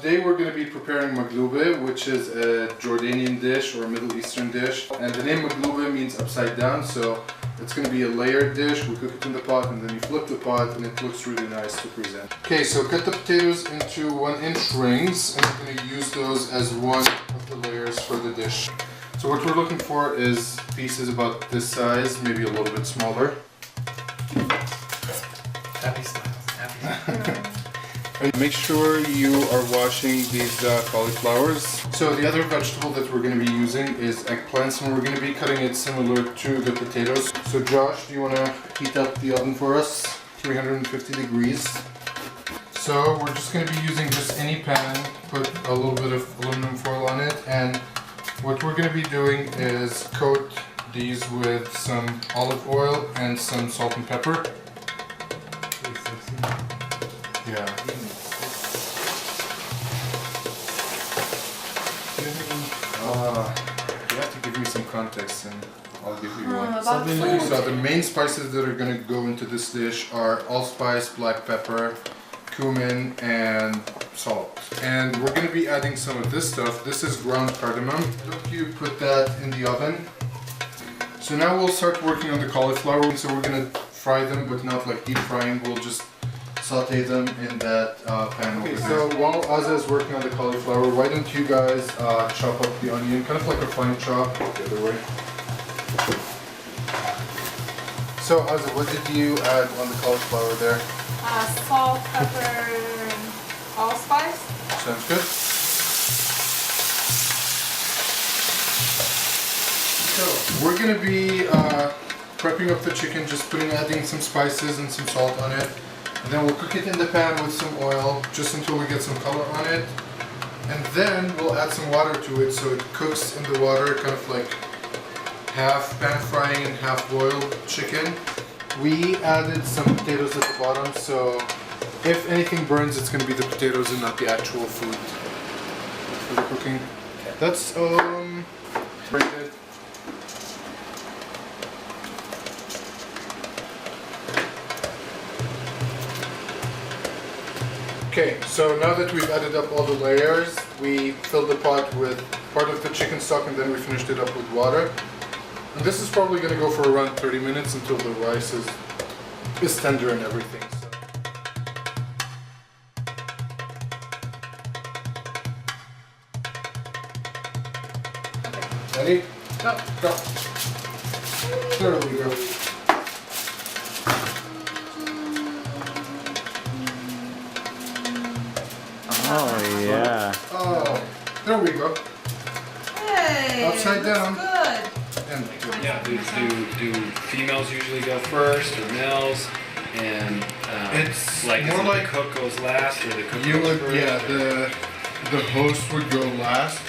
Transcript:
Today we're going to be preparing maglube, which is a Jordanian dish or a Middle Eastern dish. And the name maglube means upside down, so it's going to be a layered dish. We cook it in the pot and then you flip the pot and it looks really nice to present. Okay, so cut the potatoes into 1-inch rings and we're going to use those as one of the layers for the dish. So what we're looking for is pieces about this size, maybe a little bit smaller. Happy styles, happy styles. And make sure you are washing these cauliflowers. So the other vegetable that we're going to be using is eggplants, and we're going to be cutting it similar to the potatoes. So Josh, do you want to heat up the oven for us? 350 degrees. So we're just going to be using just any pan, put a little bit of aluminum foil on it, and what we're going to be doing is coat these with some olive oil and some salt and pepper. Yeah. You have to give me some context and I'll give you one. So the main spices that are going to go into this dish are allspice, black pepper, cumin, and salt. And we're going to be adding some of this stuff. This is ground cardamom. Don't you put that in the oven. So now we'll start working on the cauliflower. So we're going to fry them, but not like deep frying. We'll just saute them in that pan over there. So while Azza is working on the cauliflower, why don't you guys chop up the onion, kind of like a fine chop, the other way. So Azza, what did you add on the cauliflower there? Salt, pepper, and allspice. Sounds good. So we're going to be prepping up the chicken, just adding some spices and some salt on it. And then we'll cook it in the pan with some oil just until we get some color on it. And then we'll add some water to it so it cooks in the water, kind of like half pan frying and half boiled chicken. We added some potatoes at the bottom, so if anything burns, it's going to be the potatoes and not the actual food for the cooking. That's very good. Okay, so now that we've added up all the layers, we filled the pot with part of the chicken stock and then we finished it up with water. And this is probably going to go for around 30 minutes until the rice is tender and everything. So. Ready? Go. Go. There we go. Oh yeah. Oh, there we go. Hey, Upside down. Good. And Yeah, do females usually go first or males? And it's like more is it like the cook goes last or the cook you goes would, first? yeah, the host would go last.